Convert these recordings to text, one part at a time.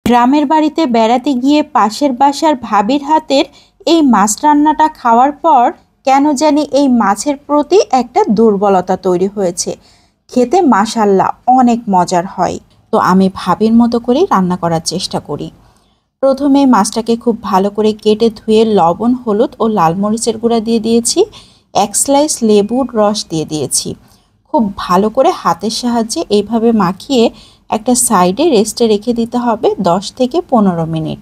গ্রামের বাড়িতে বেড়াতে গিয়ে পাশের বাসার ভাবির হাতের এই মাছ রান্নাটা খাওয়ার পর কেন জানি এই মাছের প্রতি একটা দুর্বলতা তৈরি হয়েছে। খেতে মাশাআল্লাহ অনেক মজার হয়। তো আমি ভাবির মতো করেই রান্না করার চেষ্টা করি। প্রথমে মাছটাকে খুব ভালো করে কেটে ধুয়ে লবণ, হলুদ ও লাল মরিচের গুঁড়া দিয়ে দিয়েছি। এক স্লাইস লেবুর রস দিয়ে দিয়েছি। খুব ভালো করে হাতের সাহায্যে এইভাবে মাখিয়ে একটা সাইডে রেস্টে রেখে দিতে হবে 10 থেকে 15 মিনিট।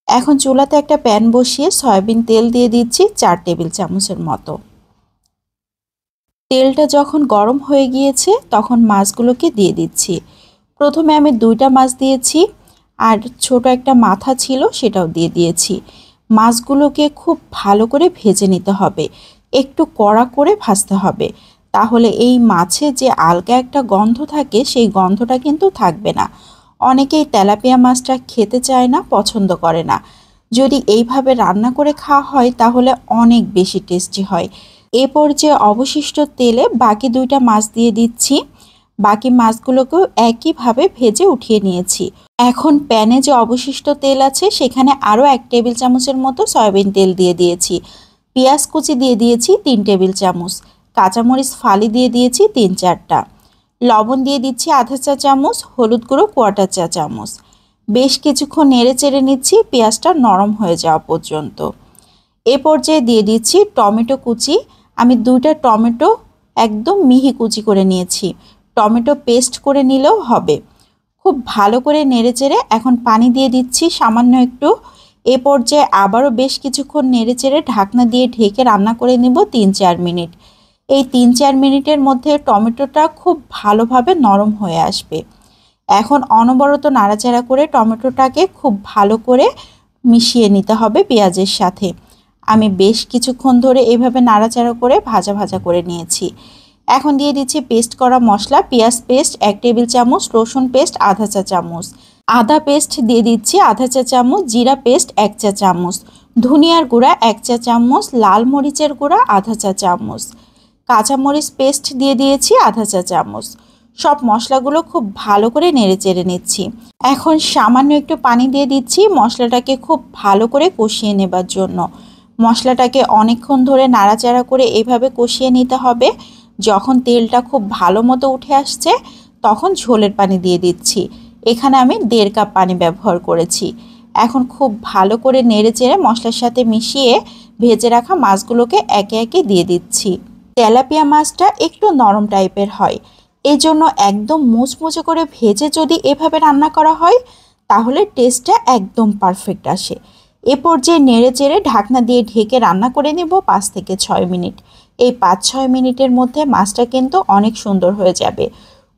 এখন চুলাতে একটা প্যান বসিয়ে সয়াবিন তেল দিয়ে দিচ্ছি 4 টেবিল চামচের মতো। তেলটা যখন গরম হয়ে গিয়েছে তখন মাছগুলোকে দিয়ে দিচ্ছি। প্রথমে আমি 2টা মাছ দিয়েছি, আর ছোট একটা মাথা ছিল সেটাও দিয়ে দিয়েছি। মাছগুলোকে খুব ভালো করে ভেজে নিতে হবে, একটু কড়া করে ভাজতে হবে, তাহলে এই মাছে যে আলগা একটা গন্ধ থাকে সেই গন্ধটা কিন্তু থাকবে না। অনেকেই তেলাপিয়া মাছটা খেতে চায় না, পছন্দ করে না। যদি এইভাবে রান্না করে খাওয়া হয় তাহলে অনেক বেশি টেস্টি হয়। এ পর্যায়ে অবশিষ্ট তেলে বাকি 2টা মাছ দিয়ে দিচ্ছি। বাকি মাছগুলোকেও একইভাবে ভেজে উঠিয়ে নিয়েছি। এখন প্যানে যে অবশিষ্ট তেল আছে সেখানে আরও 1 টেবিল চামচের মতো সয়াবিন তেল দিয়ে দিয়েছি। পেঁয়াজ কুচি দিয়ে দিয়েছি 3 টেবিল চামচ। কাঁচামরিচ ফালি দিয়ে দিয়েছি 3-4টা। লবণ দিয়ে দিচ্ছি আধা চা চামচ, হলুদ গুঁড়ো 1/4 চা চামচ। বেশ কিছুক্ষণ নেড়ে চেড়ে নিচ্ছি পেঁয়াজটা নরম হয়ে যাওয়া পর্যন্ত। এ পর্যায়ে দিয়ে দিচ্ছি টমেটো কুচি। আমি 2টা টমেটো একদম মিহি কুচি করে নিয়েছি। টমেটো পেস্ট করে নিলেও হবে। খুব ভালো করে নেড়েচেড়ে এখন পানি দিয়ে দিচ্ছি সামান্য একটু। এ পর্যায়ে আবারও বেশ কিছুক্ষণ নেড়েচেড়ে ঢাকনা দিয়ে ঢেকে রান্না করে নেব 3-4 মিনিট। এই 3-4 মিনিটের মধ্যে টমেটোটা খুব ভালোভাবে নরম হয়ে আসবে। এখন অনবরত নাড়াচাড়া করে টমেটোটাকে খুব ভালো করে মিশিয়ে নিতে হবে পেঁয়াজের সাথে। আমি বেশ কিছুক্ষণ ধরে এইভাবে নাড়াচাড়া করে ভাজা ভাজা করে নিয়েছি। এখন দিয়ে দিচ্ছি পেস্ট করা মশলা। পেঁয়াজ পেস্ট 1 টেবিল চামচ, রসুন পেস্ট আধা চা চামচ, আদা পেস্ট দিয়ে দিচ্ছি আধা চা চামচ, জিরা পেস্ট 1 চা চামচ, ধনিয়ার গুঁড়া 1 চা চামচ, লাল মরিচের গুঁড়া আধা চা চামচ, কাঁচামরিচ পেস্ট দিয়ে দিয়েছি আধা চা চামচ। সব মশলাগুলো খুব ভালো করে নেড়ে চেড়ে নিচ্ছি। এখন সামান্য একটু পানি দিয়ে দিচ্ছি মশলাটাকে খুব ভালো করে কষিয়ে নেবার জন্য। মশলাটাকে অনেকক্ষণ ধরে নাড়াচাড়া করে এইভাবে কষিয়ে নিতে হবে। যখন তেলটা খুব ভালো মতো উঠে আসছে তখন ঝোলের পানি দিয়ে দিচ্ছি। এখানে আমি 1.5 কাপ পানি ব্যবহার করেছি। এখন খুব ভালো করে নেড়ে চেড়ে মশলার সাথে মিশিয়ে ভেজে রাখা মাছগুলোকে একে একে দিয়ে দিচ্ছি। তেলাপিয়া মাছটা একটু নরম টাইপের হয়, এই জন্য একদম মুচমুচে করে ভেজে যদি এভাবে রান্না করা হয় তাহলে টেস্টটা একদম পারফেক্ট আসে। এ পর্যায়ে নেড়ে চেড়ে ঢাকনা দিয়ে ঢেকে রান্না করে নেব 5 থেকে 6 মিনিট। এই 5-6 মিনিটের মধ্যে মাছটা কিন্তু অনেক সুন্দর হয়ে যাবে।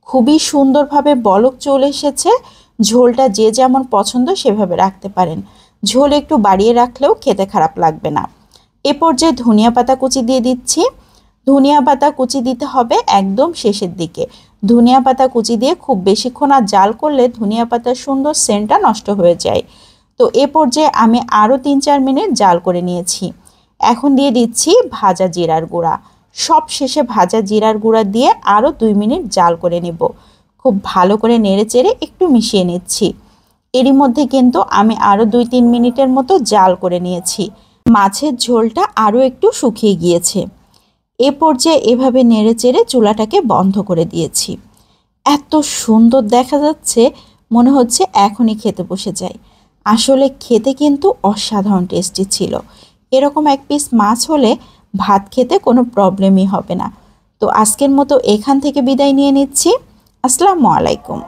খুবই সুন্দরভাবে বলক চলে এসেছে। ঝোলটা যে যেমন পছন্দ সেভাবে রাখতে পারেন। ঝোল একটু বাড়িয়ে রাখলেও খেতে খারাপ লাগবে না। এ পর্যায়ে ধনিয়া পাতা কুচি দিয়ে দিচ্ছি। ধনিয়া পাতা কুচি দিতে হবে একদম শেষের দিকে। ধনিয়া পাতা কুচি দিয়ে খুব বেশিক্ষণ আর জাল করলে ধনিয়া পাতার সুন্দর সেন্টটা নষ্ট হয়ে যায়। তো এ পর্যায়ে আমি আরও 3-4 মিনিট জাল করে নিয়েছি। এখন দিয়ে দিচ্ছি ভাজা জিরার গুঁড়া। সব শেষে ভাজা জিরার গুঁড়া দিয়ে আরও 2 মিনিট জাল করে নেব। খুব ভালো করে নেড়ে চেড়ে একটু মিশিয়ে নিচ্ছি। এরই মধ্যে কিন্তু আমি আরও 2-3 মিনিটের মতো জাল করে নিয়েছি। মাছের ঝোলটা আরও একটু শুকিয়ে গিয়েছে। এ পর্যায়ে এভাবে নেড়ে চেড়ে চুলাটাকে বন্ধ করে দিয়েছি। এত সুন্দর দেখা যাচ্ছে, মনে হচ্ছে এখনই খেতে বসে যাই। আসলে খেতে কিন্তু অসাধারণ টেস্টি ছিল। এরকম 1 পিস মাছ হলে ভাত খেতে কোনো প্রবলেমই হবে না। তো আজকের মতো এখান থেকে বিদায় নিয়ে নিচ্ছি। আসসালামু আলাইকুম।